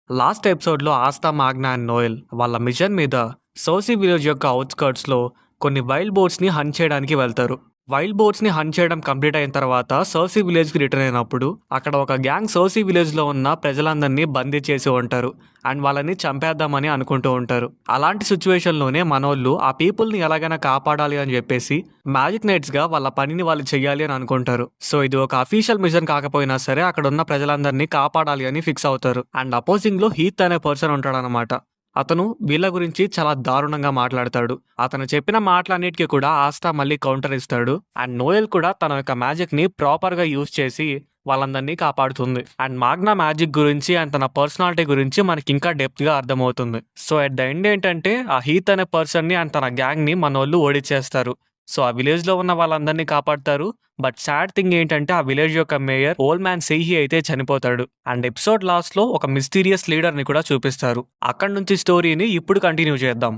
Last ఎపిసోడ్లో ఆస్తా, మాగ్నా and Noel వాళ్ళ machine మీద సోసీ విలేజ్ యొక్క అవుట్స్కర్ట్స్లో కొన్ని వైల్డ్ బోట్స్ని హంట్ చేయడానికి వెళ్తారు. వైల్డ్ బోట్స్ని హంట్ చేయడం కంప్లీట్ అయిన తర్వాత సోసీ విలేజ్కి రిటర్న్ అయినప్పుడు అక్కడ ఒక గ్యాంగ్ సోసీ విలేజ్లో ఉన్న ప్రజలందరినీ బందీ చేసి ఉంటారు అండ్ వాళ్ళని చంపేద్దామని అనుకుంటూ ఉంటారు. అలాంటి సిచ్యువేషన్లోనే మనోళ్ళు ఆ పీపుల్ని ఎలాగైనా కాపాడాలి అని చెప్పేసి మ్యాజిక్ నైట్స్గా వాళ్ళ పనిని వాళ్ళు చెయ్యాలి అని అనుకుంటారు. సో ఇది ఒక అఫీషియల్ మిషన్ కాకపోయినా సరే అక్కడ ఉన్న ప్రజలందరినీ కాపాడాలి అని ఫిక్స్ అవుతారు. అండ్ అపోజింగ్లో హీత్ అనే పర్సన్ ఉంటాడనమాట. అతను వీళ్ళ గురించి చాలా దారుణంగా మాట్లాడతాడు. అతను చెప్పిన మాటలన్నిటికీ కూడా ఆస్తా మళ్ళీ కౌంటర్ ఇస్తాడు. అండ్ నోయల్ కూడా తన యొక్క మ్యాజిక్ ని ప్రాపర్ గా యూజ్ చేసి వాళ్ళందరినీ కాపాడుతుంది. అండ్ మాగ్నా మ్యాజిక్ గురించి అండ్ తన పర్సనాలిటీ గురించి మనకి ఇంకా డెప్త్ గా అర్థమవుతుంది. సో అట్ ద ఎండ్ ఏంటంటే ఆ హీత్ అనే పర్సన్ ని అండ్ తన గ్యాంగ్ ని మన వాళ్ళు ఓడిచేస్తారు. సో ఆ విలేజ్ లో ఉన్న వాళ్ళందరినీ కాపాడతారు. బట్ సాడ్ థింగ్ ఏంటంటే ఆ విలేజ్ యొక్క మేయర్ ఓల్డ్ మ్యాన్ సెహి అయితే చనిపోతాడు. అండ్ ఎపిసోడ్ లాస్ట్ లో ఒక మిస్టీరియస్ లీడర్ ని కూడా చూపిస్తారు. అక్కడ నుంచి స్టోరీని ఇప్పుడు కంటిన్యూ చేద్దాం.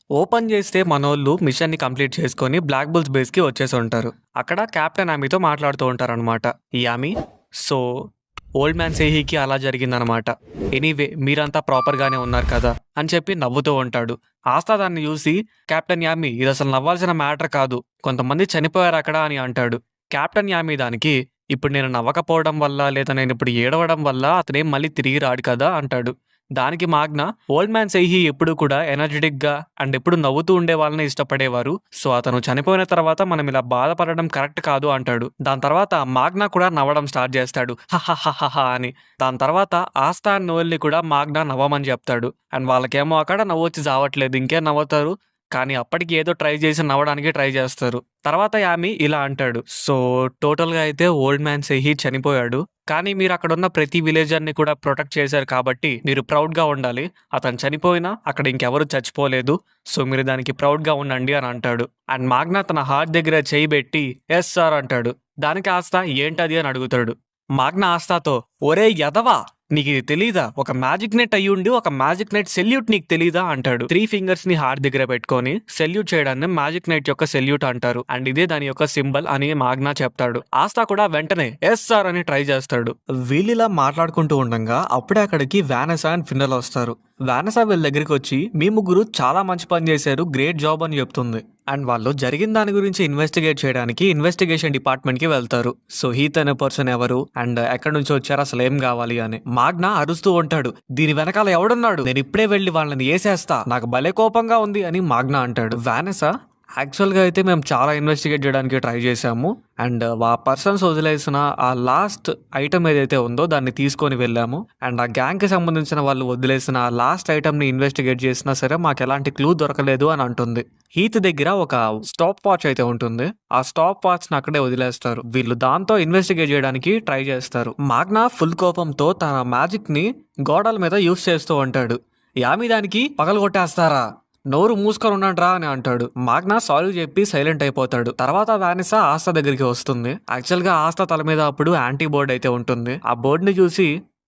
ఓపెన్ చేస్తే మనోళ్ళు మిషన్ ని కంప్లీట్ చేసుకొని బ్లాక్ బుల్స్ బేస్ కి వచ్చేసి ఉంటారు. అక్కడ కెప్టెన్ ఆమీతో మాట్లాడుతూ ఉంటారనమాట. ఈ ఆమీ, సో ఓల్డ్ మ్యాన్ సేహీకి అలా జరిగిందనమాట. ఎనీవే మీరంతా ప్రాపర్గానే ఉన్నారు కదా అని చెప్పి నవ్వుతూ ఉంటాడు. ఆస్తా దాన్ని చూసి, కెప్టెన్ యామీ ఇది అసలు నవ్వాల్సిన మ్యాటర్ కాదు, కొంతమంది చనిపోయారు అక్కడ అని అంటాడు. కెప్టెన్ యామీ దానికి, ఇప్పుడు నేను నవ్వకపోవడం వల్ల లేదా నేను ఇప్పుడు ఏడవడం వల్ల అతనేం మళ్ళీ తిరిగి రాడు కదా అంటాడు. దానికి మాగ్నా, ఓల్డ్ మ్యాన్ సెహీ ఎప్పుడు కూడా ఎనర్జెటిక్ గా అండ్ ఎప్పుడు నవ్వుతూ ఉండే వాళ్ళని ఇష్టపడేవారు. సో అతను చనిపోయిన తర్వాత మనం ఇలా బాధపడడం కరెక్ట్ కాదు అంటాడు. దాని తర్వాత మాగ్నా కూడా నవ్వడం స్టార్ట్ చేస్తాడు, హహహహహ అని. దాని తర్వాత ఆస్తా అండ్ నోయల్ని కూడా మాగ్నా నవ్వమని చెప్తాడు. అండ్ వాళ్ళకేమో అక్కడ నవ్వొచ్చి చావట్లేదు, ఇంకేం నవ్వుతారు, కానీ అప్పటికి ఏదో ట్రై చేసి నవ్వడానికి ట్రై చేస్తారు. తర్వాత యామి ఇలా అంటాడు, సో టోటల్గా అయితే ఓల్డ్ మ్యాన్ సెహీ చనిపోయాడు, కానీ మీరు అక్కడ ఉన్న ప్రతి విలేజర్ని కూడా ప్రొటెక్ట్ చేశారు కాబట్టి మీరు ప్రౌడ్గా ఉండాలి. అతను చనిపోయినా అక్కడ ఇంకెవరు చచ్చిపోలేదు, సో మీరు దానికి ప్రౌడ్గా ఉండండి అని అంటాడు. అండ్ మాగ్నా తన హార్ట్ దగ్గర చేయి పెట్టి ఎస్ సార్ అంటాడు. దానికి ఆస్తా ఏంటది అని అడుగుతాడు. మాగ్నా ఆస్తాతో, ఒరే యదవా, నీకు ఇది తెలీదా, ఒక మ్యాజిక్ నెట్ అయ్యుండి ఒక మ్యాజిక్ నెట్ సెల్యూట్ నీకు తెలీదా అంటాడు. 3 ఫింగర్స్ ని హార్ట్ దగ్గర పెట్టుకొని సెల్యూట్ చేయడాన్ని మ్యాజిక్ నెట్ యొక్క సెల్యూట్ అంటారు. అండ్ ఇదే దాని యొక్క సింబల్ అని మాగ్నా చెప్తాడు. ఆస్తా కూడా వెంటనే ఎస్ సార్ అని ట్రై చేస్తాడు. వీళ్ళిలా మాట్లాడుకుంటూ ఉండగా అప్పుడే అక్కడికి వానెసా అండ్ ఫిన్నెల్ వస్తారు. వానెసా వీళ్ళ దగ్గరికి వచ్చి, మీ ముగ్గురు చాలా మంచి పని చేశారు, గ్రేట్ జాబ్ అని చెప్తుంది. అండ్ వాళ్ళు జరిగిన దాని గురించి ఇన్వెస్టిగేట్ చేయడానికి ఇన్వెస్టిగేషన్ డిపార్ట్మెంట్ కి వెళ్తారు. సో హీత్ అనే పర్సన్ ఎవరు అండ్ ఎక్కడి నుంచి వచ్చారు, అసలు ఏం కావాలి అని. మాగ్నా అరుస్తూ ఉంటాడు, దీని వెనకాల ఎవడున్నాడు, నేను ఇప్పుడే వెళ్ళి వాళ్ళని వేసేస్తా, నాకు భలే కోపంగా ఉంది అని మాగ్నా అంటాడు. వానెసా, యాక్చువల్గా అయితే మేము చాలా ఇన్వెస్టిగేట్ చేయడానికి ట్రై చేశాము అండ్ ఆ పర్సన్స్ వదిలేసిన ఆ లాస్ట్ ఐటమ్ ఏదైతే ఉందో దాన్ని తీసుకొని వెళ్ళాము. అండ్ ఆ గ్యాంగ్కి సంబంధించిన వాళ్ళు వదిలేసిన ఆ లాస్ట్ ఐటమ్ని ఇన్వెస్టిగేట్ చేసినా సరే మాకు ఎలాంటి క్లూ దొరకలేదు అని అంటుంది. హీత్ దగ్గర ఒక స్టాప్ వాచ్ అయితే ఉంటుంది. ఆ స్టాప్ వాచ్ని అక్కడే వదిలేస్తారు. వీళ్ళు దాంతో ఇన్వెస్టిగేట్ చేయడానికి ట్రై చేస్తారు. మాగ్నా ఫుల్ కోపంతో తన మ్యాజిక్ని గోడల మీద యూస్ చేస్తూ ఉంటాడు. యామి దానికి పగలగొట్టేస్తారా, నోరు మూసుకొని ఉన్నాడ్రా అని అంటాడు. మాగ్నా సారీ చెప్పి సైలెంట్ అయిపోతాడు. తర్వాత వానిసా ఆస్తా దగ్గరికి వస్తుంది. యాక్చువల్ గా ఆస్తా తల మీద అప్పుడు యాంటీ బోర్డ్ అయితే ఉంటుంది. ఆ బోర్డ్ ని చూసి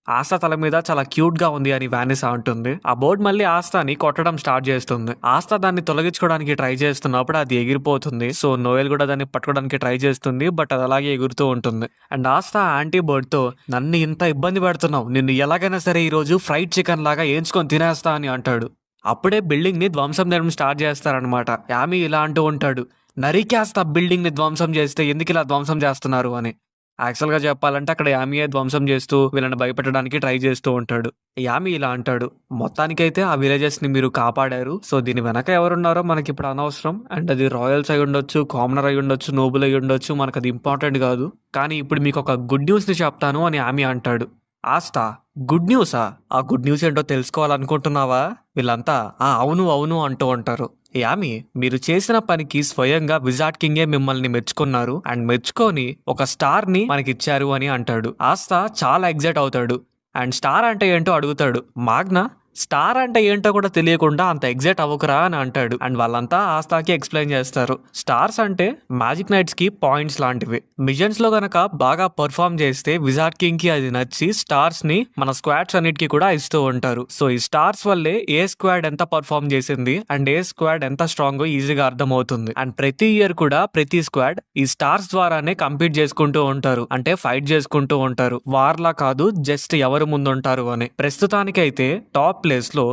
ఆస్తా తల మీద చాలా క్యూట్ గా ఉంది అని వానిసా అంటుంది. ఆ బోర్డ్ మళ్ళీ ఆస్తాని కొట్టడం స్టార్ట్ చేస్తుంది. ఆస్తా దాన్ని తొలగించుకోవడానికి ట్రై చేస్తున్నప్పుడు అది ఎగిరిపోతుంది. సో నోయల్ కూడా దాన్ని పట్టుకోవడానికి ట్రై చేస్తుంది, బట్ అది అలాగే ఎగురుతూ ఉంటుంది. అండ్ ఆస్తా యాంటీ బోర్డ్ తో, నన్ను ఇంత ఇబ్బంది పెడుతున్నావు, నిన్ను ఎలాగైనా సరే ఈ రోజు ఫ్రైడ్ చికెన్ లాగా ఏంచుకొని తినేస్తా అని అంటాడు. అప్పుడే బిల్డింగ్ ని ధ్వంసం చేయడం స్టార్ట్ చేస్తారనమాట. యామి ఇలా అంటూ ఉంటాడు, నరికేస్తా బిల్డింగ్ ని ధ్వంసం చేస్తే, ఎందుకు ఇలా ధ్వంసం చేస్తున్నారు అని. యాక్చువల్ గా చెప్పాలంటే అక్కడ యామియే ధ్వంసం చేస్తూ వీళ్ళని భయపెట్టడానికి ట్రై చేస్తూ ఉంటాడు. యామి ఇలా అంటాడు, మొత్తానికైతే ఆ విలేజెస్ ని మీరు కాపాడారు, సో దీని వెనక ఎవరున్నారో మనకి ఇప్పుడు అనవసరం. అండ్ అది రాయల్స్ అయి ఉండొచ్చు, కామనర్ అయి ఉండొచ్చు, నోబుల్ అయి ఉండొచ్చు, మనకు అది ఇంపార్టెంట్ కాదు. కానీ ఇప్పుడు మీకు ఒక గుడ్ న్యూస్ ని చెప్తాను అని యామి అంటాడు. ఆస్తా, గుడ్ న్యూసా, ఆ గుడ్ న్యూస్ ఏంటో తెలుసుకోవాలనుకుంటున్నావా? వీళ్ళంతా అవును అవును అంటూ ఉంటారు. యామి, మీరు చేసిన పనికి స్వయంగా విజార్డ్ కింగే మిమ్మల్ని మెచ్చుకున్నారు అండ్ మెచ్చుకొని ఒక స్టార్ ని మనకిచ్చారు అని అంటాడు. ఆస్తా చాలా ఎగ్జైట్ అవుతాడు అండ్ స్టార్ అంటే ఏంటో అడుగుతాడు. మాగ్నా, స్టార్ అంటే ఏంటో కూడా తెలియకుండా అంత ఎగ్జైట్ అవ్వకురా అని అంటాడు. అండ్ వాళ్ళంతా ఆస్తాకి ఎక్స్ప్లెయిన్ చేస్తారు. స్టార్స్ అంటే మ్యాజిక్ నైట్స్ కి పాయింట్స్ లాంటివి. మిషన్స్ లో గనక బాగా పర్ఫామ్ చేస్తే విజార్డ్ కింగ్ కి అది నచ్చి స్టార్స్ ని మన స్క్వాడ్స్ అన్నిటికీ కూడా ఇస్తూ ఉంటారు. సో ఈ స్టార్స్ వల్లే ఏ స్క్వాడ్ ఎంత పర్ఫామ్ చేసింది అండ్ ఏ స్క్వాడ్ ఎంత స్ట్రాంగ్ ఈజీగా అర్థమవుతుంది. అండ్ ప్రతి ఇయర్ కూడా ప్రతి స్క్వాడ్ ఈ స్టార్స్ ద్వారానే కంపీట్ చేసుకుంటూ ఉంటారు. అంటే ఫైట్ చేసుకుంటూ ఉంటారు. వార్లా కాదు, జస్ట్ ఎవరు ముందుంటారు అని. ప్రస్తుతానికైతే టాప్ ప్లేస్ లో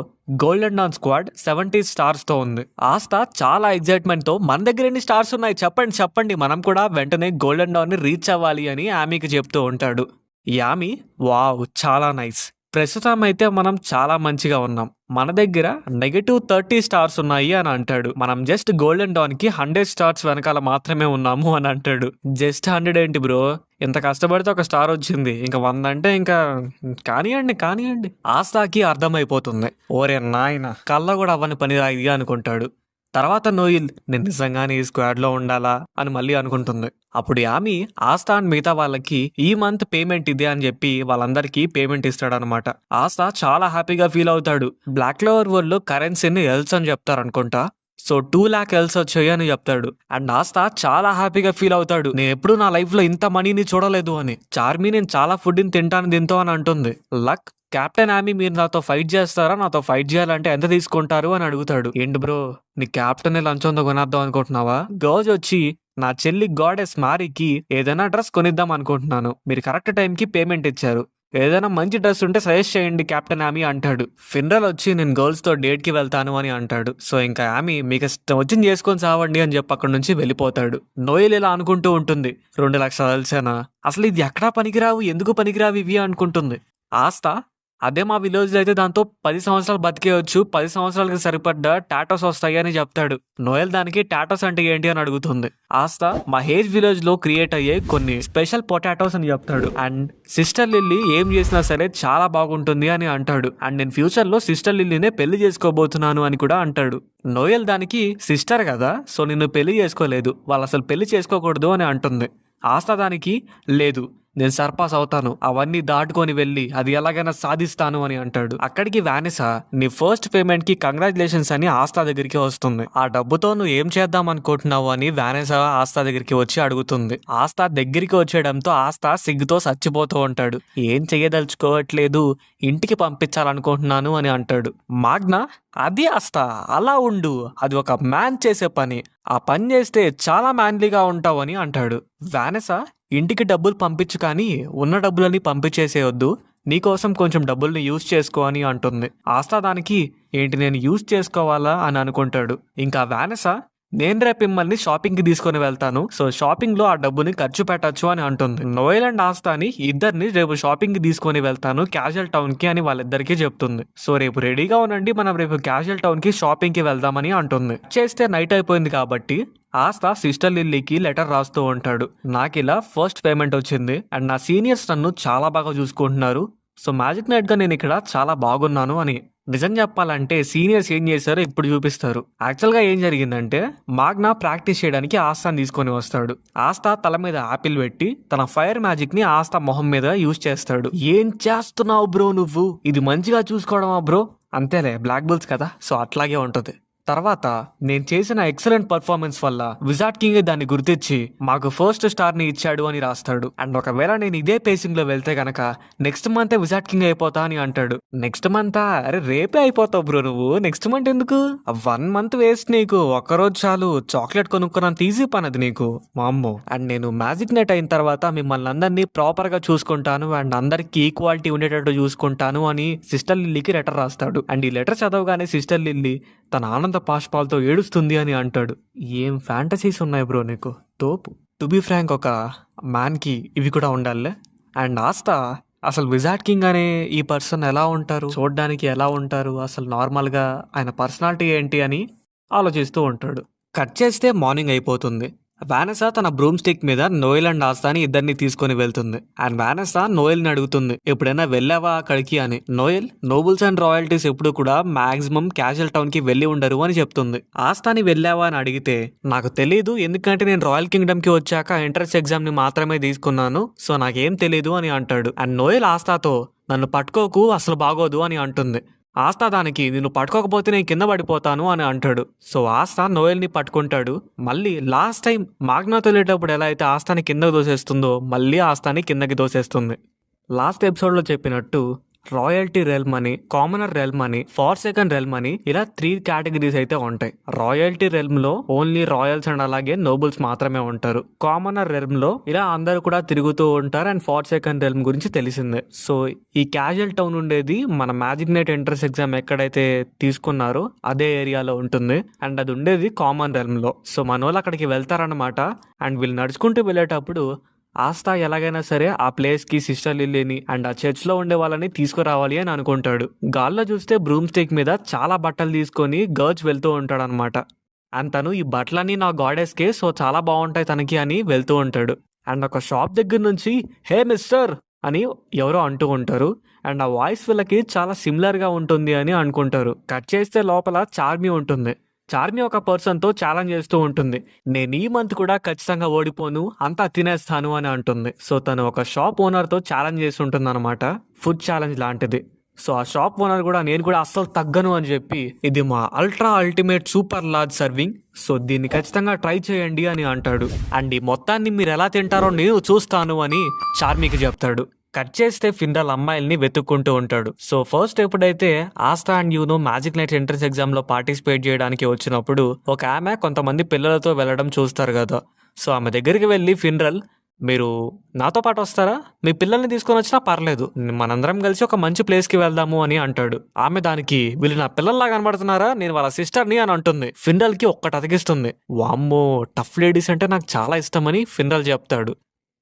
గోల్డెన్ డాన్ స్క్వాడ్ 70 స్టార్స్ తో ఉంది. ఆస్తా చాలా ఎగ్జైట్మెంట్ తో మన దగ్గర ఎన్ని స్టార్స్ ఉన్నాయి చెప్పండి చెప్పండి, మనం కూడా వెంటనే గోల్డెన్ డాన్ ని రీచ్ అవ్వాలి అని ఆమీకి చెప్తూ ఉంటాడు. యామి వావ్ చాలా నైస్, ప్రస్తుతం అయితే మనం చాలా మంచిగా ఉన్నాం, మన దగ్గర -30 స్టార్స్ ఉన్నాయి అని అంటాడు. మనం జస్ట్ గోల్డెన్ డాన్ కి 100 స్టార్స్ వెనకాల మాత్రమే ఉన్నాము అని అంటాడు. జస్ట్ 100 ఏంటి బ్రో, ఇంత కష్టపడితే ఒక స్టార్ వచ్చింది, ఇంకా 100 అంటే ఇంకా కానివ్వండి కానివ్వండి. ఆస్తాకి అర్థమైపోతుంది, ఓరే నాయన కళ్ళ కూడా అవ్వని పని ఇది అనుకుంటాడు. తర్వాత నోయిల్ నేను నిజంగానే ఈ స్క్వాడ్ లో ఉండాలా అని మళ్ళీ అనుకుంటుంది. అప్పుడు యామి ఆస్తా అండ్ మిగతా వాళ్ళకి ఈ మంత్ పేమెంట్ ఇదే అని చెప్పి వాళ్ళందరికీ పేమెంట్ ఇస్తాడనమాట. ఆస్తా చాలా హ్యాపీగా ఫీల్ అవుతాడు. బ్లాక్ క్లోవర్ వరల్డ్ లో కరెన్సీని ఎల్స్ అని చెప్తారు అనుకుంటా. సో 2 లాక్ ఎల్స్ వచ్చాయి అని చెప్తాడు. అండ్ ఆస్తా చాలా హ్యాపీగా ఫీల్ అవుతాడు, నేను ఎప్పుడు నా లైఫ్ లో ఇంత మనీని చూడలేదు అని. చార్మీ నేను చాలా ఫుడ్ ని తింటాను దీంతో అని అంటుంది. లక్ కెప్టెన్ ఆమీ మీరు నాతో ఫైట్ చేస్తారా, నాతో ఫైట్ చేయాలంటే ఎంత తీసుకుంటారు అని అడుగుతాడు. ఏంటి బ్రో నీ కెప్టెన్ లంచంతో కొనేద్దాం అనుకుంటున్నావా? గౌజ్ వచ్చి నా చెల్లి గాడెస్ మారికి ఏదైనా డ్రెస్ కొనిద్దాం అనుకుంటున్నాను, మీరు కరెక్ట్ టైంకి పేమెంట్ ఇచ్చారు, ఏదైనా మంచి డ్రెస్ ఉంటే సజెస్ట్ చేయండి కెప్టెన్ ఆమీ అంటాడు. ఫిన్రల్ వచ్చి నేను గర్ల్స్ తో డేట్ కి వెళ్తాను అని అంటాడు. సో ఇంకా ఆమీ మీకు ఇష్టం వచ్చింది చేసుకొని సావండి అని చెప్పి అక్కడి నుంచి వెళ్ళిపోతాడు. నోయల్ ఇలా అనుకుంటూ ఉంటుంది, 2 లక్షలు కలిసానా, అసలు ఇది ఎక్కడా పనికిరావు, ఎందుకు పనికిరావు ఇవి అనుకుంటుంది. ఆస్తా అదే మా విలేజ్ లో అయితే దాంతో 10 సంవత్సరాలు బతికేయచ్చు, 10 సంవత్సరాలకి సరిపడ్డ టాటోస్ వస్తాయి అని చెప్తాడు. నోయల్ దానికి టాటోస్ అంటే ఏంటి అని అడుగుతుంది. ఆస్తా మా హేజ్ విలేజ్ లో క్రియేట్ అయ్యే కొన్ని స్పెషల్ పొటాటోస్ అని చెప్తాడు. అండ్ సిస్టర్ లిల్లీ ఏం చేసినా సరే చాలా బాగుంటుంది అని అంటాడు. అండ్ నేను ఫ్యూచర్ లో సిస్టర్ లిల్లీనే పెళ్లి చేసుకోబోతున్నాను అని కూడా అంటాడు. నోయల్ దానికి సిస్టర్ కదా, సో నిన్ను పెళ్లి చేసుకోలేదు, వాళ్ళు అసలు పెళ్లి చేసుకోకూడదు అని అంటుంది. ఆస్తా దానికి లేదు నేను సర్పాస్ అవుతాను, అవన్నీ దాటుకొని వెళ్ళి అది ఎలాగైనా సాధిస్తాను అని అంటాడు. అక్కడికి వానిసా నీ ఫస్ట్ పేమెంట్ కి కంగ్రాచులేషన్స్ అని ఆస్తా దగ్గరికి వస్తుంది. ఆ డబ్బుతో నువ్వు ఏం చేద్దాం అనుకుంటున్నావు అని వానిసా ఆస్తా దగ్గరికి వచ్చి అడుగుతుంది. ఆస్తా దగ్గరికి వచ్చేయడంతో ఆస్తా సిగ్గుతో చచ్చిపోతూ ఉంటాడు. ఏం చెయ్యదలుచుకోవట్లేదు, ఇంటికి పంపించాలనుకుంటున్నాను అని అంటాడు. మాగ్నా అది ఆస్తా అలా ఉండు, అది ఒక మ్యాన్ చేసే పని, ఆ పని చేస్తే చాలా మ్యాన్లీగా ఉంటావు అని అంటాడు. వానెసా ఇంటికి డబ్బులు పంపించు కానీ ఉన్న డబ్బులని పంపించేసేయొద్దు, నీకోసం కొంచెం డబ్బుల్ని యూజ్ చేసుకో అని అంటుంది. ఆస్తా దానికి ఏంటి నేను యూజ్ చేసుకోవాలా అని అనుకుంటాడు. ఇంకా వానెసా నేను రేపు మిమ్మల్ని షాపింగ్ కి తీసుకుని వెళ్తాను, సో షాపింగ్ లో ఆ డబ్బుని ఖర్చు పెట్టచ్చు అని అంటుంది. నోయల్ అండ్ ఆస్తాని ఇద్దరిని రేపు షాపింగ్ కి తీసుకుని వెళ్తాను క్యాజువల్ టౌన్ కి అని వాళ్ళిద్దరికి చెప్తుంది. సో రేపు రెడీగా ఉండండి, మనం రేపు క్యాజువల్ టౌన్ కి షాపింగ్ కి వెళ్దామని అంటుంది. చేస్తే నైట్ అయిపోయింది కాబట్టి ఆస్తా సిస్టర్ లిల్లీకి లెటర్ రాస్తూ ఉంటాడు. నాకు ఇలా ఫస్ట్ పేమెంట్ వచ్చింది అండ్ నా సీనియర్స్ నన్ను చాలా బాగా చూసుకుంటున్నారు, సో మ్యాజిక్ నైట్ గా నేను ఇక్కడ చాలా బాగున్నాను అని. నిజం చెప్పాలంటే సీనియర్స్ ఏం చేశారో ఇప్పుడు చూపిస్తారు. యాక్చువల్ గా ఏం జరిగిందంటే మాగ్నా ప్రాక్టీస్ చేయడానికి ఆస్తాని తీసుకొని వస్తాడు. ఆస్తా తల మీద ఆపిల్ పెట్టి తన ఫైర్ మ్యాజిక్ ని ఆస్తా మొహం మీద యూజ్ చేస్తాడు. ఏం చేస్తున్నావు బ్రో నువ్వు, ఇది మంచిగా చూసుకోవడమా బ్రో? అంతేలే బ్లాక్ బుల్స్ కదా, సో అట్లాగే ఉంటది. తర్వాత నేను చేసిన ఎక్సలెంట్ పర్ఫార్మెన్స్ వల్ల విజార్డ్ కింగ్ దాన్ని గుర్తించి మాకు ఫస్ట్ స్టార్ ని ఇచ్చాడు అని రాస్తాడు. అండ్ ఒకవేళ నేను ఇదే పేసింగ్ లో వెళ్తే గనక నెక్స్ట్ మంత్ విజార్డ్ కింగ్ అయిపోతా అని అంటాడు. నెక్స్ట్ మంత్ అరే రేపే అయిపోతావు బ్రో నువ్వు, నెక్స్ట్ మంత్ ఎందుకు, 1 మంత్ వేస్ట్ నీకు, ఒక్కరోజు చాలు, చాక్లెట్ కొనుక్కున్నంత ఈజీ పని అది నీకు మా అమ్మో. అండ్ నేను మ్యాజిక్ నైట్ అయిన తర్వాత మిమ్మల్ని అందరినీ ప్రాపర్ గా చూసుకుంటాను అండ్ అందరికి ఈక్వాలిటీ ఉండేటట్టు చూసుకుంటాను అని సిస్టర్ లిల్లీకి లెటర్ రాస్తాడు. అండ్ ఈ లెటర్ చదవగానే సిస్టర్ లిల్లీ తన ఆనంద పాష్పాలతో ఏడుస్తుంది అని అంటాడు. ఏం ఫ్యాంటసీస్ ఉన్నాయి బ్రో నీకు, తోపు. టు బి ఫ్రాంక్ ఒక మ్యాన్ కి ఇవి కూడా ఉండాలే. అండ్ ఆస్తా అసలు విజార్డ్ కింగ్ అనే ఈ పర్సన్ ఎలా ఉంటారు, చూడడానికి ఎలా ఉంటారు, అసలు నార్మల్ గా ఆయన పర్సనాలిటీ ఏంటి అని ఆలోచిస్తూ ఉంటాడు. కట్ చేస్తే మార్నింగ్ అయిపోతుంది. వానెసా తన బ్రూమ్ స్టిక్ మీద నోయల్ అండ్ ఆస్తాని ఇద్దరిని తీసుకొని వెళ్తుంది. అండ్ వానెసా నోయల్ ని అడుగుతుంది ఎప్పుడైనా వెళ్ళావా అక్కడికి అని. నోయల్ నోబుల్స్ అండ్ రాయల్టీస్ ఎప్పుడు కూడా మాక్సిమం క్యాజువల్ టౌన్ కి వెళ్ళి ఉండరు అని చెప్తుంది. ఆస్తాని వెళ్ళావా అని అడిగితే నాకు తెలియదు, ఎందుకంటే నేను రాయల్ కింగ్డమ్ కి వచ్చాక ఎంట్రన్స్ ఎగ్జామ్ ని మాత్రమే తీసుకున్నాను, సో నాకేం తెలియదు అని అంటాడు. అండ్ నోయల్ ఆస్తాతో నన్ను పట్టుకోకు అసలు బాగోదు అని అంటుంది. ఆస్తా దానికి నిన్ను పట్టుకోకపోతే నేను కింద పడిపోతాను అని అంటాడు. సో ఆస్తా నోయల్ని పట్టుకుంటాడు. మళ్ళీ లాస్ట్ టైం మాగ్నాతో వెళ్ళేటప్పుడు ఎలా అయితే ఆస్తాని కిందకి దోసేస్తుందో మళ్ళీ ఆస్తాని కిందకి దోసేస్తుంది. లాస్ట్ ఎపిసోడ్లో చెప్పినట్టు రాయల్టీ రెల్మ్ అని, కామనర్ రెల్మ్ అని, ఫార్సేకన్ రెల్మ్ అని ఇలా 3 కేటగిరీస్ అయితే ఉంటాయి. రాయల్టీ రెల్మ్ లో ఓన్లీ రాయల్స్ అండ్ అలాగే నోబుల్స్ మాత్రమే ఉంటారు. కామనర్ రెల్మ్ లో ఇలా అందరు కూడా తిరుగుతూ ఉంటారు. అండ్ ఫార్సేకన్ రెల్మ్ గురించి తెలిసిందే. సో ఈ క్యాజువల్ టౌన్ ఉండేది మన మ్యాజిక్ నైట్ ఎంట్రన్స్ ఎగ్జామ్ ఎక్కడైతే తీసుకున్నారో అదే ఏరియాలో ఉంటుంది. అండ్ అది ఉండేది కామన్ రెల్మ్ లో. సో మన వాళ్ళు అక్కడికి వెళ్తారనమాట. అండ్ వీళ్ళు నడుచుకుంటూ వెళ్ళేటప్పుడు ఆస్తా ఎలాగైనా సరే ఆ ప్లేస్కి సిస్టర్ లిల్లీని అండ్ ఆ చర్చ్లో ఉండే వాళ్ళని తీసుకురావాలి అని అనుకుంటాడు. గాల్లో చూస్తే బ్రూమ్ స్టిక్ మీద చాలా బట్టలు తీసుకొని గర్చ్ వెళ్తూ ఉంటాడు అనమాట. అండ్ తను ఈ బట్టలన్నీ నా గాడెస్కే, సో చాలా బాగుంటాయి తనకి అని వెళ్తూ ఉంటాడు. అండ్ ఒక షాప్ దగ్గర నుంచి హే మిస్టర్ అని ఎవరో అంటూ ఉంటారు. అండ్ ఆ వాయిస్ వీళ్ళకి చాలా సిమిలర్గా ఉంటుంది అని అనుకుంటారు. కట్ చేస్తే లోపల చార్మి ఉంటుంది. చార్మి ఒక పర్సన్తో ఛాలెంజ్ చేస్తూ ఉంటుంది. నేను ఈ మంత్ కూడా ఖచ్చితంగా ఓడిపోను, అంతా తినేస్తాను అని అంటుంది. సో తను ఒక షాప్ ఓనర్తో ఛాలెంజ్ చేస్తుంటుంది అనమాట, ఫుడ్ ఛాలెంజ్ లాంటిది. సో ఆ షాప్ ఓనర్ కూడా నేను కూడా అస్సలు తగ్గను అని చెప్పి ఇది మా ultra ultimate super large serving, so దీన్ని ఖచ్చితంగా ట్రై చేయండి అని అంటాడు. అండ్ ఈ మొత్తాన్ని మీరు ఎలా తింటారో నేను చూస్తాను అని చార్మికి చెప్తాడు. కట్ చేస్తే ఫిండల్ అమ్మాయిల్ని వెతుక్కుంటూ ఉంటాడు. సో ఫస్ట్ ఎప్పుడైతే Asta and Yuno magic knight entrance exam లో పార్టిసిపేట్ చేయడానికి వచ్చినప్పుడు ఒక ఆమె కొంతమంది పిల్లలతో వెళ్ళడం చూస్తారు కదా. సో ఆమె దగ్గరికి వెళ్ళి ఫిండ్రల్, మీరు నాతో పాటు వస్తారా, మీ పిల్లల్ని తీసుకొని వచ్చినా పర్లేదు, మనందరం కలిసి ఒక మంచి ప్లేస్కి వెళ్దాము అని అంటాడు. ఆమె దానికి వీళ్ళు నా పిల్లల్లా కనబడుతున్నారా, నేను వాళ్ళ సిస్టర్ని అని అంటుంది. ఫిండ్రల్కి ఒక్కటి అతికిస్తుంది. వామ్మో టఫ్ లేడీస్ అంటే నాకు చాలా ఇష్టమని ఫిండ్రల్ చెప్తాడు.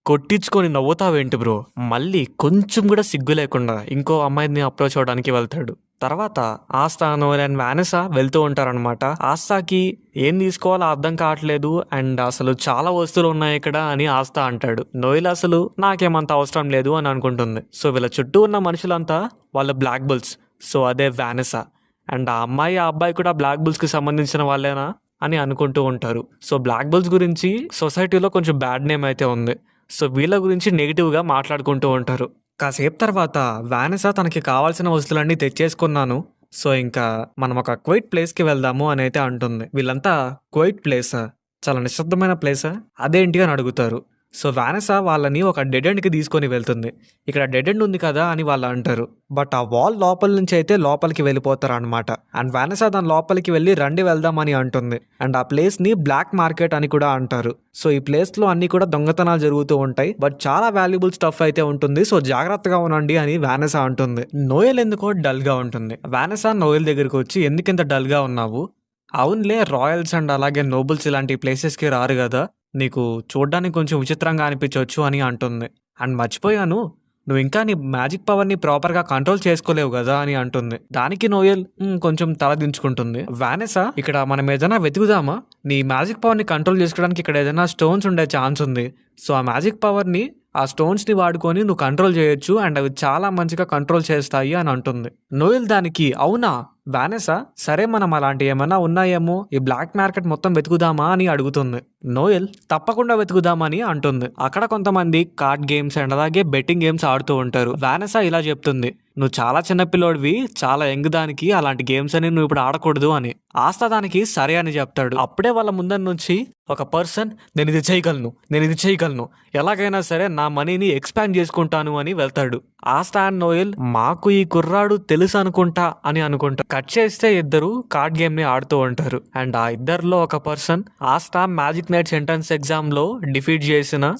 కొట్టించుకొని నవ్వుతావేంటి బ్రో, మళ్ళీ కొంచెం కూడా సిగ్గు లేకుండా ఇంకో అమ్మాయిని అప్రోచ్ అవడానికి వెళ్తాడు. తర్వాత ఆస్తా, నోయల్ అండ్ వానెసా వెళ్తూ ఉంటారనమాట. ఆస్తాకి ఏం తీసుకోవాలో అర్థం కావట్లేదు అండ్ అసలు చాలా వస్తువులు ఉన్నాయి ఇక్కడ అని ఆస్తా అంటాడు. నోయల్ అసలు నాకేమంత అవసరం లేదు అని అనుకుంటుంది. సో వీళ్ళ చుట్టూ ఉన్న మనుషులంతా వాళ్ళ బ్లాక్ బుల్స్, సో అదే వానెసా. అండ్ ఆ అమ్మాయి ఆ అబ్బాయి కూడా బ్లాక్ బుల్స్కి సంబంధించిన వాళ్ళేనా అని అనుకుంటూ ఉంటారు. సో బ్లాక్ బుల్స్ గురించి సొసైటీలో కొంచెం బ్యాడ్ నేమ్ అయితే ఉంది. సో వీళ్ళ గురించి నెగిటివ్గా మాట్లాడుకుంటూ ఉంటారు. కాసేపు తర్వాత వానెసా తనకి కావాల్సిన వస్తువులన్నీ తెచ్చేసుకున్నాను, సో ఇంకా మనం ఒక క్వైట్ ప్లేస్కి వెళ్దాము అని అయితే అంటుంది. వీళ్ళంతా క్వైట్ ప్లేసా, చాలా నిశ్శబ్దమైన ప్లేసా, అదేంటి అని అడుగుతారు. సో వానెసా వాళ్ళని ఒక డెడ్ ఎండ్కి తీసుకొని వెళ్తుంది. ఇక్కడ డెడ్ ఎండ్ ఉంది కదా అని వాళ్ళు అంటారు. బట్ ఆ వాల్ లోపల నుంచి అయితే లోపలికి వెళ్ళిపోతారు అనమాట. అండ్ వానెసా దాని లోపలికి వెళ్ళి రండి వెళ్దామని అంటుంది. అండ్ ఆ ప్లేస్ని బ్లాక్ మార్కెట్ అని కూడా అంటారు. సో ఈ ప్లేస్లో అన్ని కూడా దొంగతనాలు జరుగుతూ ఉంటాయి, బట్ చాలా వాల్యుబుల్ స్టఫ్ అయితే ఉంటుంది, సో జాగ్రత్తగా ఉండండి అని వానెసా అంటుంది. నోయల్ ఎందుకో డల్గా ఉంటుంది. వానెసా నోయల్ దగ్గరికి వచ్చి ఎందుకింత డల్గా ఉన్నావు, అవునులే రాయల్స్ అండ్ అలాగే నోబుల్స్ ఇలాంటి ప్లేసెస్కి రారు కదా, నీకు చూడ్డానికి కొంచెం విచిత్రంగా అనిపించవచ్చు అని అంటుంది. అండ్ మర్చిపోయాను, నువ్వు ఇంకా నీ మ్యాజిక్ పవర్ని ప్రాపర్గా కంట్రోల్ చేసుకోలేవు కదా అని అంటుంది. దానికి నోయల్ కొంచెం తల దించుకుంటుంది. వానెసా, ఇక్కడ మనం ఏదైనా వెతుకుదామా, నీ మ్యాజిక్ పవర్ని కంట్రోల్ చేసుకోవడానికి ఇక్కడ ఏదైనా స్టోన్స్ ఉండే ఛాన్స్ ఉంది, సో ఆ మ్యాజిక్ పవర్ని ఆ స్టోన్స్ని వాడుకొని నువ్వు కంట్రోల్ చేయొచ్చు అండ్ అవి చాలా మంచిగా కంట్రోల్ చేస్తాయి అని అంటుంది. నోయల్ దానికి అవునా వానెసా, సరే మనం అలాంటి ఏమైనా ఉన్నాయేమో ఈ బ్లాక్ మార్కెట్ మొత్తం వెతుకుదామా అని అడుగుతుంది. నోయల్ తప్పకుండా వెతుకుదామని అంటుంది. అక్కడ కొంతమంది కార్డ్ గేమ్స్ అండ్ అలాగే బెట్టింగ్ గేమ్స్ ఆడుతూ ఉంటారు. వానెసా ఇలా చెప్తుంది, నువ్వు చాలా చిన్న పిల్లోడివి, చాలా యంగ్ దానికి అలాంటి గేమ్స్ అని నువ్వు ఇప్పుడు ఆడకూడదు అని. ఆస్తా దానికి సరే అని చెప్తాడు. అప్పుడే వాళ్ళ ముందర నుంచి ఒక పర్సన్ నేను ఇది చేయగలను, ఎలాగైనా సరే నా మనీని ఎక్స్పాండ్ చేసుకుంటాను అని వెళ్తాడు. ఆస్తా అండ్ నోయల్ మాకు ఈ కుర్రాడు తెలుసు అనుకుంటా అని అనుకుంటా. కట్ చేస్తే ఇద్దరు కార్డ్ గేమ్ ని ఆడుతూ ఉంటారు. అండ్ ఆ ఇద్దరిలో ఒక person Asta magic knights entrance exam లో డిఫీట్ చేసిన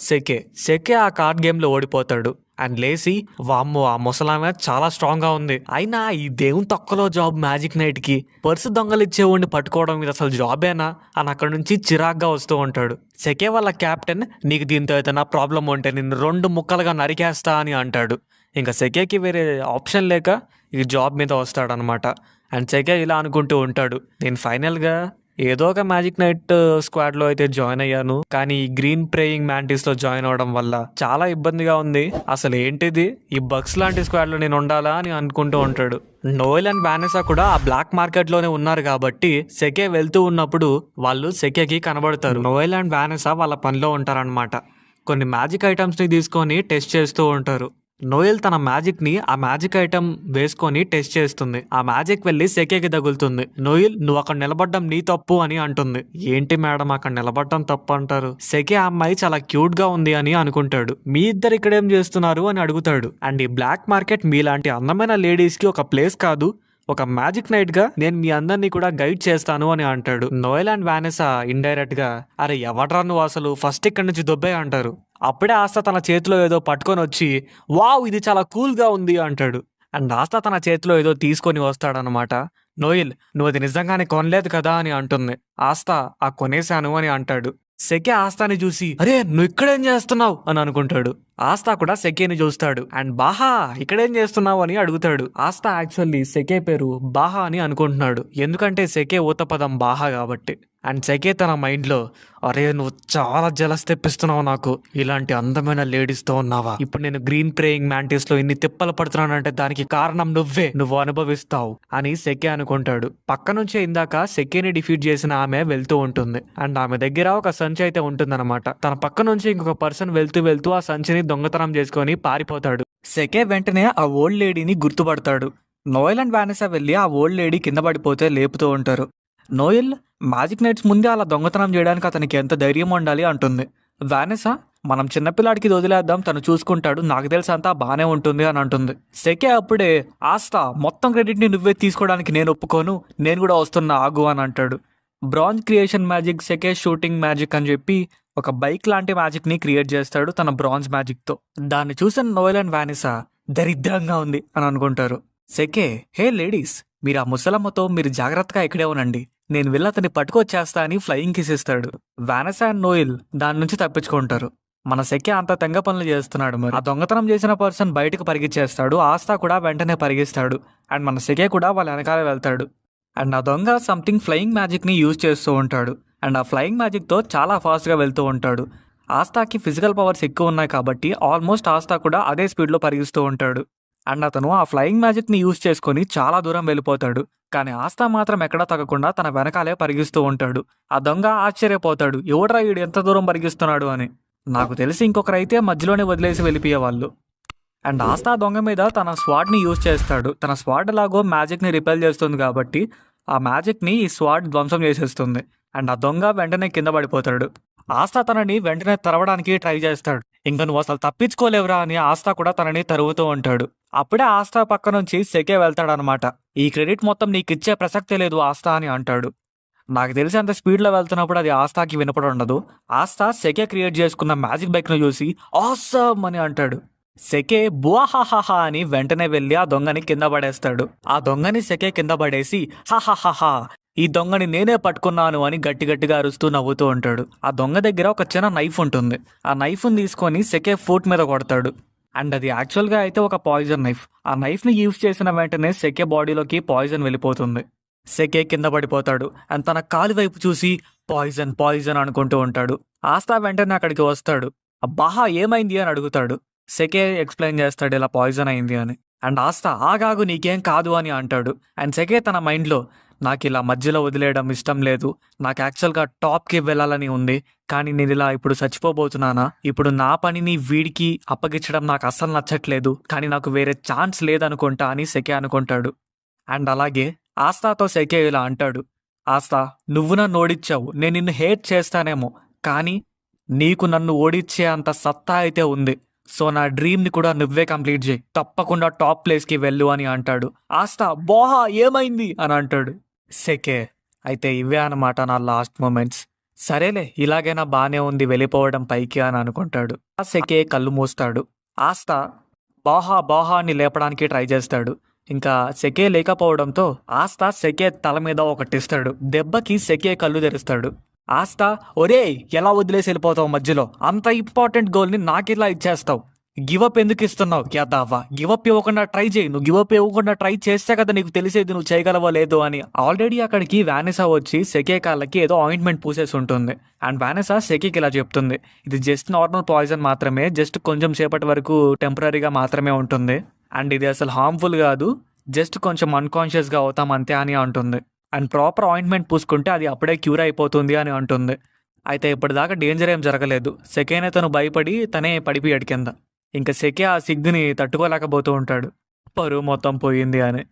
సెకే ఆ కార్డ్ గేమ్ లో ఓడిపోతాడు. అండ్ లేసి వామ్మో ఆ ముసలామె చాలా స్ట్రాంగ్ గా ఉంది, అయినా ఈ దేవుని తొక్కలో జాబ్ మ్యాజిక్ నైట్ కి, పర్సు దొంగలు ఇచ్చేవాడిని పట్టుకోవడం ఇది అసలు జాబేనా అని అక్కడ నుంచి చిరాగ్గా వస్తూ ఉంటాడు. సెకే వాళ్ళ క్యాప్టెన్, నీకు దీంతో ఏదైనా ప్రాబ్లం ఉంటే నిన్ను 2 ముక్కలుగా నరికేస్తా అని అంటాడు. ఇంకా సెకేకి వేరే ఆప్షన్ లేక ఈ జాబ్ మీద వస్తాడనమాట. అండ్ సెకే ఇలా అనుకుంటూ ఉంటాడు, నేను ఫైనల్గా ఏదో ఒక మ్యాజిక్ నైట్ స్క్వాడ్లో అయితే జాయిన్ అయ్యాను, కానీ ఈ గ్రీన్ ప్రేయింగ్ మ్యాంటిస్లో జాయిన్ అవడం వల్ల చాలా ఇబ్బందిగా ఉంది, అసలు ఏంటిది ఈ బగ్స్ లాంటి స్క్వాడ్లో నేను ఉండాలా అని అనుకుంటూ ఉంటాడు. నోయల్ అండ్ వానెసా కూడా ఆ బ్లాక్ మార్కెట్లోనే ఉన్నారు కాబట్టి సెకే వెళ్తూ ఉన్నప్పుడు వాళ్ళు సెకేకి కనబడతారు. నోయల్ అండ్ వానెసా వాళ్ళ పనిలో ఉంటారనమాట. కొన్ని మ్యాజిక్ ఐటమ్స్ని తీసుకొని టెస్ట్ చేస్తూ ఉంటారు. నోయల్ తన మ్యాజిక్ని ఆ మ్యాజిక్ ఐటమ్ వేసుకొని టెస్ట్ చేస్తుంది. ఆ మ్యాజిక్ వెళ్ళి సెకేకి తగులుతుంది. నోయల్, నువ్వు అక్కడ నిలబడ్డం నీ తప్పు అని అంటుంది. ఏంటి మేడం అక్కడ నిలబడ్డం తప్పు అంటారు? సెకే ఆ అమ్మాయి చాలా క్యూట్ గా ఉంది అని అనుకుంటాడు. మీ ఇద్దరు ఇక్కడేం చేస్తున్నారు అని అడుగుతాడు. అండ్ ఈ బ్లాక్ మార్కెట్ మీలాంటి అందమైన లేడీస్ కి ఒక ప్లేస్ కాదు, ఒక మ్యాజిక్ నైట్ గా నేను మీ అందరినీ కూడా గైడ్ చేస్తాను అని అంటాడు. నోయల్ అండ్ వానెసా ఇండైరెక్ట్ గా, అరే ఎవడ్రా నువ్వు అసలు, ఫస్ట్ ఇక్కడి నుంచి దొబ్బే అంటారు. అప్పుడే ఆస్తా తన చేతిలో ఏదో పట్టుకొని వచ్చి, వావ్ ఇది చాలా కూల్ గా ఉంది అంటాడు. అండ్ ఆస్తా తన చేతిలో ఏదో తీసుకొని వస్తాడనమాట. నోయల్, నువ్వు అది నిజంగానే కొనలేదు కదా అని అంటుంది. ఆస్తా, ఆ కొనేశాను అని అంటాడు. సెకే ఆస్తాని చూసి, అరే నువ్వు ఇక్కడేం చేస్తున్నావు అని అనుకుంటాడు. ఆస్తా కూడా సెకేని చూస్తాడు. అండ్ బాహా ఇక్కడేం చేస్తున్నావు అని అడుగుతాడు. ఆస్తా యాక్చువల్లీ సెకే పేరు బాహా అని అనుకుంటున్నాడు, ఎందుకంటే సెకే ఊత పదం బాహా కాబట్టి. అండ్ సెకే తన మైండ్లో, అరే నువ్వు చాలా జలస్ తెప్పిస్తున్నావు నాకు, ఇలాంటి అందమైన లేడీస్తో ఉన్నావా? ఇప్పుడు నేను గ్రీన్ ప్రేయింగ్ మ్యాంటిస్లో ఇన్ని తిప్పలు పడుతున్నానంటే దానికి కారణం నువ్వే, నువ్వు అనుభవిస్తావు అని సెకే అనుకుంటాడు. పక్క నుంచే ఇందాక సెకేని డిఫీట్ చేసిన ఆమె వెళ్తూ ఉంటుంది. అండ్ ఆమె దగ్గర ఒక సంచి అయితే ఉంటుందన్నమాట. తన పక్క నుంచి ఇంకొక పర్సన్ వెళ్తూ వెళ్తూ ఆ సంచిని దొంగతనం చేసుకొని పారిపోతాడు. సెకే వెంటనే ఆ ఓల్డ్ లేడీని గుర్తుపడతాడు. నోయల్ అండ్ వానెసా వెళ్ళి ఆ ఓల్డ్ లేడీ కింద పడిపోతే లేపుతూ ఉంటారు. నోయల్, మ్యాజిక్ నైట్స్ ముందే అలా దొంగతనం చేయడానికి అతనికి ఎంత ధైర్యం ఉండాలి అంటుంది. వానెసా, మనం చిన్నపిల్లాడికి ఇది వదిలేద్దాం, తను చూసుకుంటాడు, నాకు తెలిసి అంతా బానే ఉంటుంది అని అంటుంది. సెకే అప్పుడే, ఆస్తా మొత్తం క్రెడిట్ని నువ్వే తీసుకోవడానికి నేను ఒప్పుకోను, నేను కూడా వస్తున్నా ఆగు అని అంటాడు. Bronze creation magic, Sekke shooting magic అని చెప్పి ఒక బైక్ లాంటి మ్యాజిక్ ని క్రియేట్ చేస్తాడు తన బ్రాంజ్ మ్యాజిక్ తో. దాన్ని చూసిన నోయల్ అండ్ వానిసా దరిద్రంగా ఉంది అని అనుకుంటారు. సెకే, హే లేడీస్, మీరు ఆ ముసలమ్మతో మీరు జాగ్రత్తగా ఇక్కడే ఉనండి, నేను వెళ్ళి అతన్ని పట్టుకొచ్చేస్తా అని ఫ్లయింగ్ కిస్ ఇస్తాడు. వానెసా అండ్ నోయల్ దాని నుంచి తప్పించుకుంటారు. మన సెకే అంత తెంగ పనులు చేస్తున్నాడు. మరి ఆ దొంగతనం చేసిన పర్సన్ బయటకు పరిగెచ్చేస్తాడు. ఆస్తా కూడా వెంటనే పరిగిస్తాడు. అండ్ మన సెకే కూడా వాళ్ళ వెనకాల వెళ్తాడు. అండ్ ఆ దొంగ సంథింగ్ ఫ్లయింగ్ మ్యాజిక్ ని యూజ్ చేస్తూ ఉంటాడు. అండ్ ఆ ఫ్లయింగ్ మ్యాజిక్ తో చాలా ఫాస్ట్ గా వెళ్తూ ఉంటాడు. ఆస్తాకి ఫిజికల్ పవర్స్ ఎక్కువ ఉన్నాయి కాబట్టి ఆల్మోస్ట్ ఆస్తా కూడా అదే స్పీడ్ లో పరిగిస్తూ ఉంటాడు. అండ్ అతను ఆ ఫ్లయింగ్ మ్యాజిక్ ని యూజ్ చేసుకుని చాలా దూరం వెళ్ళిపోతాడు. కానీ ఆస్తా మాత్రం ఎక్కడా తగ్గకుండా తన వెనకాలే పరిగిస్తూ ఉంటాడు. ఆ దొంగ ఆశ్చర్యపోతాడు, ఎవడ్రా వీడు ఎంత దూరం పరిగిస్తున్నాడు అని. నాకు తెలిసి ఇంకొకరైతే మధ్యలోనే వదిలేసి వెళ్ళిపోయేవాళ్ళు. అండ్ ఆస్తా దొంగ మీద తన స్వాడ్ని యూజ్ చేస్తాడు. తన స్వాడ్ లాగో మ్యాజిక్ని రిపెల్ చేస్తుంది కాబట్టి ఆ మ్యాజిక్ని ఈ స్వాడ్ ధ్వంసం చేసేస్తుంది. అండ్ ఆ దొంగ వెంటనే కింద పడిపోతాడు. ఆస్తా తనని వెంటనే తరవడానికి ట్రై చేస్తాడు. ఇంకా నువ్వు అసలు తప్పించుకోలేవురా అని ఆస్తా కూడా తనని తరుగుతూ ఉంటాడు. అప్పుడే ఆస్తా పక్క నుంచి సెకే వెళ్తాడనమాట. ఈ క్రెడిట్ మొత్తం నీకు ఇచ్చే ప్రసక్తే లేదు ఆస్తా అని అంటాడు. నాకు తెలిసి అంత స్పీడ్లో వెళ్తున్నప్పుడు అది ఆస్తాకి వినపడి ఉండదు. ఆస్తా సెకే క్రియేట్ చేసుకున్న మ్యాజిక్ బైక్ను చూసి ఆసమ్ అని అంటాడు. సెకే బువాహాహా అని వెంటనే వెళ్ళి ఆ దొంగని కింద పడేస్తాడు. ఆ దొంగని సెకే కింద పడేసి హాహాహాహా ఈ దొంగని నేనే పట్టుకున్నాను అని గట్టి గట్టిగా అరుస్తూ నవ్వుతూ ఉంటాడు. ఆ దొంగ దగ్గర ఒక చిన్న నైఫ్ ఉంటుంది. ఆ నైఫ్ని తీసుకొని సెకే ఫుట్ మీద కొడతాడు. అండ్ అది యాక్చువల్గా అయితే ఒక పాయిజన్ నైఫ్. ఆ నైఫ్ని యూజ్ చేసిన వెంటనే సెకే బాడీలోకి పాయిజన్ వెళ్ళిపోతుంది. సెకే కింద పడిపోతాడు. అండ్ తన కాలు వైపు చూసి పాయిజన్ పాయిజన్ అనుకుంటూ ఉంటాడు. ఆస్తా వెంటనే అక్కడికి వస్తాడు. అబ్బాహా ఏమైంది అని అడుగుతాడు. సెకే ఎక్స్ప్లెయిన్ చేస్తాడు ఇలా పాయిజన్ అయింది అని. అండ్ ఆస్తా ఆగాగు నీకేం కాదు అని అంటాడు. అండ్ సెకే తన మైండ్లో, నాకు ఇలా మధ్యలో వదిలేయడం ఇష్టం లేదు, నాకు యాక్చువల్గా టాప్కి వెళ్ళాలని ఉంది, కానీ నేను ఇలా ఇప్పుడు చచ్చిపోబోతున్నానా, ఇప్పుడు నా పనిని వీడికి అప్పగించడం నాకు అస్సలు నచ్చట్లేదు, కానీ నాకు వేరే ఛాన్స్ లేదనుకుంటా అని సెకే అనుకుంటాడు. అండ్ అలాగే ఆస్తాతో సెకే ఇలా అంటాడు, ఆస్తా నువ్వు నన్ను ఓడించావు, నేను నిన్ను హేట్ చేస్తానేమో, కానీ నీకు నన్ను ఓడించే అంత సత్తా అయితే ఉంది, సో నా డ్రీమ్ని కూడా నువ్వే కంప్లీట్ చేయి, తప్పకుండా టాప్ ప్లేస్కి వెళ్ళు అని అంటాడు. ఆస్తా బోహా ఏమైంది అని అంటాడు. సెకే, అయితే ఇవే అనమాట నా లాస్ట్ మూమెంట్స్, సరేలే ఇలాగైనా బానే ఉంది వెళ్ళిపోవడం పైకి అని అనుకుంటాడు. ఆ సెకే కళ్ళు మూస్తాడు. ఆస్తా బాహా బాహా అని లేపడానికి ట్రై చేస్తాడు. ఇంకా సెకే లేకపోవడంతో ఆస్తా సెకే తల మీద ఒకటిస్తాడు. దెబ్బకి సెకే కళ్ళు తెరుస్తాడు. ఆస్తా, ఒరే ఎలా వదిలేసి వెళ్ళిపోతావు మధ్యలో, అంత ఇంపార్టెంట్ గోల్ని నాకిలా ఇచ్చేస్తావు, గివప్ ఎందుకు ఇస్తున్నావు యాదావా, గివప్ ఇవ్వకుండా ట్రై చేయి, నువ్వు గివప్ ఇవ్వకుండా ట్రై చేస్తే కదా నీకు తెలిసేది నువ్వు చేయగలవో లేదో అని. ఆల్రెడీ అక్కడికి వానెసా వచ్చి సెకే కాళ్ళకి ఏదో ఆయింట్మెంట్ పూసేసి ఉంటుంది. అండ్ వానెసా సెకేకి ఇలా చెప్తుంది, ఇది జస్ట్ నార్మల్ పాయిజన్ మాత్రమే, జస్ట్ కొంచెం సేపటి వరకు టెంపరీగా మాత్రమే ఉంటుంది, అండ్ ఇది అసలు హార్మ్ఫుల్ కాదు, జస్ట్ కొంచెం అన్కాన్షియస్గా అవుతాం అంతే అని అంటుంది. అండ్ ప్రాపర్ ఆయింట్మెంట్ పూసుకుంటే అది అప్పుడే క్యూర్ అయిపోతుంది అని అంటుంది. అయితే ఇప్పటిదాకా డేంజర్ ఏం జరగలేదు. సెకేనే తను భయపడి తనే పడిపోయాడు కింద. ఇంక సెకే ఆ సిగ్గుని తట్టుకోలేకపోతూ ఉంటాడు. పరువు మొత్తం పోయింది అని.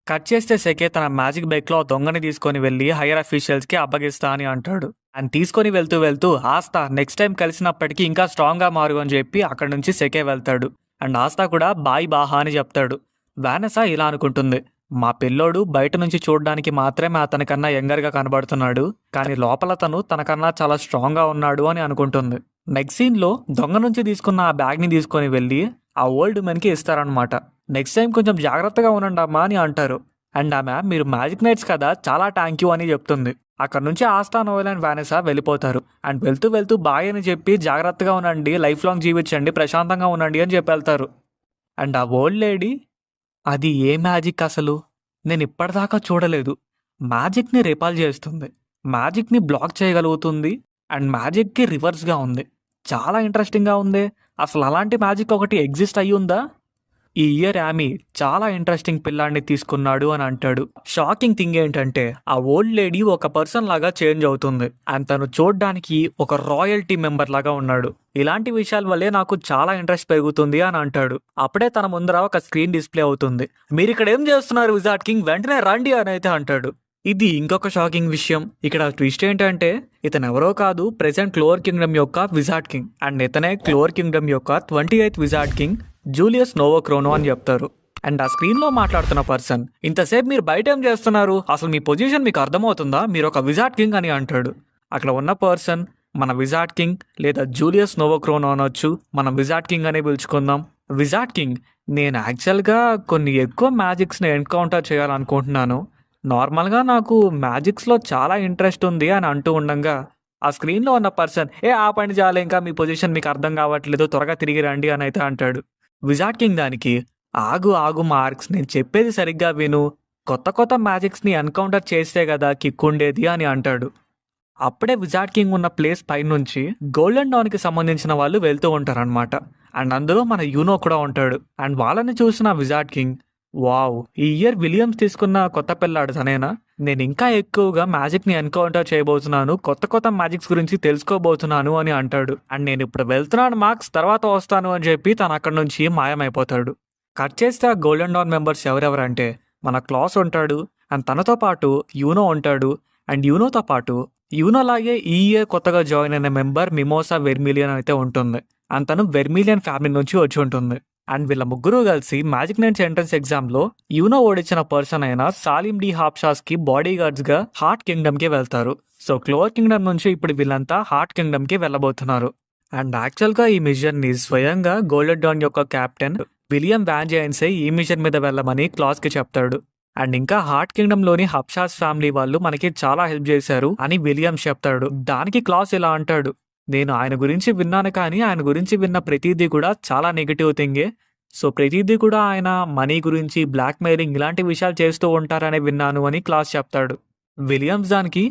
కట్ చేస్తే సెకే తన మ్యాజిక్ బైక్‌లో ఆ దొంగని తీసుకొని వెళ్లి హైయర్ అఫీషియల్స్‌కి అప్పగిస్తా అని అంటాడు. అండ్ తీసుకొని వెళ్తూ వెళ్తూ ఆస్తా నెక్స్ట్ టైం కలిసినప్పటికి ఇంకా స్ట్రాంగ్‌గా మారు అని చెప్పి అక్కడి నుంచి సెకే వెళ్తాడు. అండ్ ఆస్తా కూడా బాయ్ బాహా అని చెప్తాడు. వానెసా ఇలా అనుకుంటుంది. మా పిల్లోడు బయట నుంచి చూడడానికి మాత్రమే అతనికన్నా యంగర్‌గా కనబడుతున్నాడు. కానీ లోపల తను తనకన్నా చాలా స్ట్రాంగ్‌గా ఉన్నాడు అని అనుకుంటుంది. నెక్స్ట్ సీన్‌లో దొంగ నుంచి తీసుకున్న ఆ బ్యాగ్‌ని తీసుకొని వెళ్లి ఆ ఓల్డ్ మెన్‌కి ఇస్తారనమాట. నెక్స్ట్ టైం కొంచెం జాగ్రత్తగా ఉండండమ్మా అని అంటారు. అండ్ ఆమె మీరు మ్యాజిక్ నైట్స్ కదా చాలా థ్యాంక్ యూ అని చెప్తుంది. అక్కడ నుంచి ఆస్తా నోయల్ అండ్ వానెసా వెళ్ళిపోతారు. అండ్ వెళ్తూ వెళ్తూ బాయ్ అని చెప్పి జాగ్రత్తగా ఉండండి, లైఫ్ లాంగ్ జీవించండి, ప్రశాంతంగా ఉండండి అని చెప్పి వెళ్తారు. అండ్ ఆ ఓల్డ్ లేడీ అది ఏ మ్యాజిక్ అసలు? నేను ఇప్పటిదాకా చూడలేదు. మ్యాజిక్‌ని రిపల్ చేస్తుంది. మ్యాజిక్‌ని బ్లాక్ చేయగలుగుతుంది. అండ్ మ్యాజిక్‌కి రివర్స్‌గా ఉంది. చాలా ఇంట్రెస్టింగ్‌గా ఉందే. అసలు అలాంటి మ్యాజిక్ ఒకటి ఎగ్జిస్ట్ అయ్యుందా? ఈ ఇయర్ యామీ చాలా ఇంట్రెస్టింగ్ పిల్లాడిని తీసుకున్నాడు అని అంటాడు. షాకింగ్ థింగ్ ఏంటంటే ఆ ఓల్డ్ లేడీ ఒక పర్సన్ లాగా చేంజ్ అవుతుంది. అండ్ తను చూడ్డానికి ఒక రాయల్టీ మెంబర్ లాగా ఉన్నాడు. ఇలాంటి విషయాల వల్లే నాకు చాలా ఇంట్రెస్ట్ పెరుగుతుంది అని అంటాడు. అప్పుడే తన ముందర ఒక స్క్రీన్ డిస్ప్లే అవుతుంది. మీరు ఇక్కడ ఏం చేస్తున్నారు విజార్డ్ కింగ్, వెంటనే రండి అని అయితే అంటాడు. ఇది ఇంకొక షాకింగ్ విషయం. ఇక్కడ ట్విస్ట్ ఏంటంటే ఇతను ఎవరో కాదు, ప్రెసెంట్ క్లోర్ కింగ్డమ్ యొక్క విజార్డ్ కింగ్. అండ్ ఇతనే క్లోర్ కింగ్డమ్ యొక్క 28th విజార్డ్ కింగ్ జూలియస్ నోవోక్రోనో అని చెప్తారు. అండ్ ఆ స్క్రీన్లో మాట్లాడుతున్న పర్సన్ ఇంతసేపు మీరు బయట ఏం చేస్తున్నారు, అసలు మీ పొజిషన్ మీకు అర్థమవుతుందా, మీరు ఒక విజార్డ్ కింగ్ అని అంటాడు. అక్కడ ఉన్న పర్సన్ మన విజార్డ్ కింగ్ లేదా జూలియస్ నోవోక్రోనో అనొచ్చు, మనం విజార్డ్ కింగ్ అనే పిలుచుకుందాం. విజార్డ్ కింగ్, నేను యాక్చువల్గా కొన్ని ఎక్కువ మ్యాజిక్స్ని ఎన్కౌంటర్ చేయాలనుకుంటున్నాను. నార్మల్గా నాకు మ్యాజిక్స్లో చాలా ఇంట్రెస్ట్ ఉంది అని అంటూ ఉండగా ఆ స్క్రీన్లో ఉన్న పర్సన్ ఆ పని చాలే, ఇంకా మీ పొజిషన్ మీకు అర్థం కావట్లేదు, త్వరగా తిరిగి రండి అని అయితే అంటాడు. విజార్డ్ కింగ్ దానికి ఆగు ఆగు మార్క్స్, నేను చెప్పేది సరిగ్గా విను, కొత్త కొత్త మ్యాజిక్స్ని ఎన్కౌంటర్ చేస్తే కదా కిక్ ఉండేది అని అంటాడు. అప్పుడే విజార్డ్ కింగ్ ఉన్న ప్లేస్ పైనుంచి గోల్డెన్ డౌన్కి సంబంధించిన వాళ్ళు వెళ్తూ ఉంటారనమాట. అండ్ అందులో మన యూనో కూడా ఉంటాడు. అండ్ వాళ్ళని చూసిన విజార్డ్ కింగ్ వావ్, ఈ ఇయర్ విలియమ్స్ తీసుకున్న కొత్త పిల్లాడు తనేనా, నేను ఇంకా ఎక్కువగా మ్యాజిక్ని ఎన్కౌంటర్ చేయబోతున్నాను, కొత్త కొత్త మ్యాజిక్స్ గురించి తెలుసుకోబోతున్నాను అని అంటాడు. అండ్ నేను ఇప్పుడు వెళ్తున్నాను మార్క్స్, తర్వాత వస్తాను అని చెప్పి తను అక్కడ నుంచి మాయమైపోతాడు. కట్ చేస్తే ఆ గోల్డెన్ డౌన్ మెంబర్స్ ఎవరెవరంటే మన క్లాస్ ఉంటాడు. అండ్ తనతో పాటు యూనో ఉంటాడు. అండ్ యూనోతో పాటు యూనోలాగే ఈ ఇయర్ కొత్తగా జాయిన్ అయిన మెంబర్ మిమోసా వెర్మిలియన్ అయితే ఉంటుంది. అండ్ తను వెర్మిలియన్ ఫ్యామిలీ నుంచి వచ్చి ఉంటుంది. అండ్ వీళ్ళ ముగ్గురు కలిసి మ్యాజిక్ నైట్స్ ఎంట్రన్స్ ఎగ్జామ్లో యూనో ఓడించిన పర్సన్ అయిన సాలిం డి హాప్షాస్కి బాడీ గార్డ్స్గా హార్ట్ కింగ్డమ్కి వెళ్తారు. సో క్లోర్ కింగ్డమ్ నుంచి ఇప్పుడు వీళ్ళంతా హార్ట్ కింగ్డమ్కి వెళ్ళబోతున్నారు. అండ్ యాక్చువల్గా ఈ మిషన్ని స్వయంగా గోల్డెన్ డాన్ యొక్క కెప్టెన్ విలియం వ్యాన్జైన్సే ఈ మిషన్ మీద వెళ్ళమని క్లాస్కి చెప్తాడు. అండ్ ఇంకా హార్ట్ కింగ్డమ్లోని హబ్షాస్ ఫ్యామిలీ వాళ్ళు మనకి చాలా హెల్ప్ చేశారు అని విలియం చెప్తాడు. దానికి క్లాస్ ఇలా అంటాడు, నేను ఆయన గురించి విన్నాను కానీ ఆయన గురించి విన్న ప్రతిదీ కూడా చాలా నెగిటివ్ థింగే. సో ప్రతిదీ కూడా ఆయన మనీ గురించి, బ్లాక్ మెయిలింగ్ ఇలాంటి విషయాలు చేస్తూ ఉంటారని విన్నాను అని క్లాస్ చెప్తాడు. విలియమ్స్ దానికి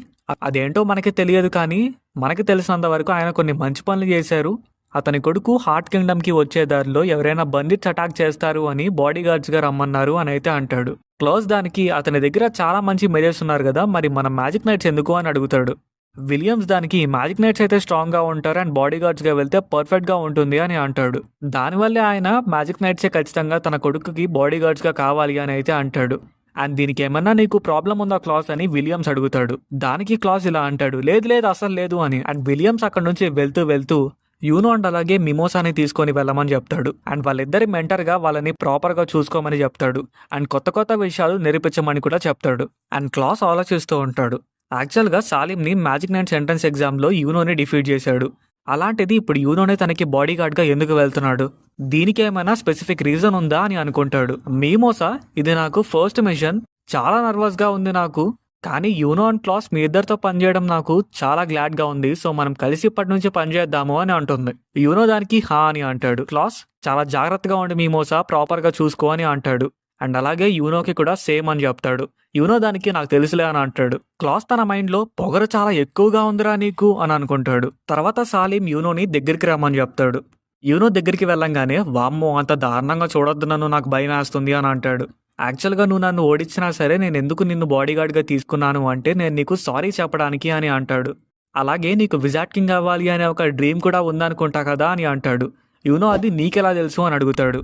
అదేంటో మనకి తెలియదు కానీ మనకి తెలిసినంత వరకు ఆయన కొన్ని మంచి పనులు చేశారు. అతని కొడుకు హార్ట్ కింగ్డమ్కి వచ్చే దారిలో ఎవరైనా బండిట్స్ అటాక్ చేస్తారు అని బాడీ గార్డ్స్గా రమ్మన్నారు అని అయితే అంటాడు. క్లోజ్ దానికి అతని దగ్గర చాలా మంచి మెజర్స్ ఉన్నారు కదా, మరి మన మ్యాజిక్ నైట్స్ ఎందుకు అని అడుగుతాడు. విలియమ్స్ దానికి మ్యాజిక్ నైట్స్ అయితే స్ట్రాంగ్గా ఉంటారు అండ్ బాడీ గార్డ్స్గా వెళ్తే పర్ఫెక్ట్గా ఉంటుంది అని అంటాడు. దానివల్లే ఆయన మ్యాజిక్ నైట్సే ఖచ్చితంగా తన కొడుకుకి బాడీ గార్డ్స్గా కావాలి అని అయితే అంటాడు. అండ్ దీనికి ఏమన్నా నీకు ప్రాబ్లం ఉందా క్లాస్ అని విలియమ్స్ అడుగుతాడు. దానికి క్లాస్ ఇలా అంటాడు, లేదు లేదు అసలు లేదు అని. అండ్ విలియమ్స్ అక్కడ నుంచి వెళ్తూ వెళ్తూ యూనో అండ్ అలాగే మిమోసాని తీసుకొని వెళ్ళమని చెప్తాడు. అండ్ వాళ్ళిద్దరి మెంటర్గా వాళ్ళని ప్రాపర్గా చూసుకోమని చెప్తాడు. అండ్ కొత్త కొత్త విషయాలు నిరూపించమని కూడా చెప్తాడు. అండ్ క్లాస్ ఆలోచిస్తూ ఉంటాడు, యాక్చువల్గా సాలింని మ్యాజిక్ నైట్స్ ఎంట్రన్స్ ఎగ్జామ్లో యూనోని డిఫీట్ చేశాడు. అలాంటిది ఇప్పుడు యూనోనే తనకి బాడీ గార్డ్గా ఎందుకు వెళ్తున్నాడు, దీనికి ఏమైనా స్పెసిఫిక్ రీజన్ ఉందా అని అనుకుంటాడు. మిమోసా, ఇది నాకు ఫస్ట్ మిషన్, చాలా నర్వస్గా ఉంది నాకు, కానీ యూనో అండ్ క్లాస్ మీ ఇద్దరితో పనిచేయడం నాకు చాలా గ్లాడ్గా ఉంది, సో మనం కలిసి ఇప్పటి నుంచి పనిచేద్దాము అని అంటుంది. యూనో దానికి హా అని అంటాడు. క్లాస్, చాలా జాగ్రత్తగా ఉండి మిమోసా, ప్రాపర్గా చూసుకో అని అంటాడు. అండ్ అలాగే యూనోకి కూడా సేమ్ అని చెప్తాడు. యూనో దానికి నాకు తెలుసులే అని అంటాడు. క్లాస్ తన మైండ్లో పొగరు చాలా ఎక్కువగా ఉందిరా నీకు అని అనుకుంటాడు. తర్వాత సాలిం యూనోని దగ్గరికి రమ్మని చెప్తాడు. యూనో దగ్గరికి వెళ్ళంగానే వామ్మో అంత దారుణంగా చూడొద్దు నన్ను, నాకు భయం వేస్తుంది అని అంటాడు. యాక్చువల్గా నువ్వు నన్ను ఓడించినా సరే నేను ఎందుకు నిన్ను బాడీగార్డ్గా తీసుకున్నాను అంటే నేను నీకు సారీ చెప్పడానికి అని అంటాడు. అలాగే నీకు విజార్డ్ కింగ్ అవ్వాలి అనే ఒక డ్రీమ్ కూడా ఉందనుకుంటా కదా అని అంటాడు. యూనో అది నీకెలా తెలుసు అని అడుగుతాడు.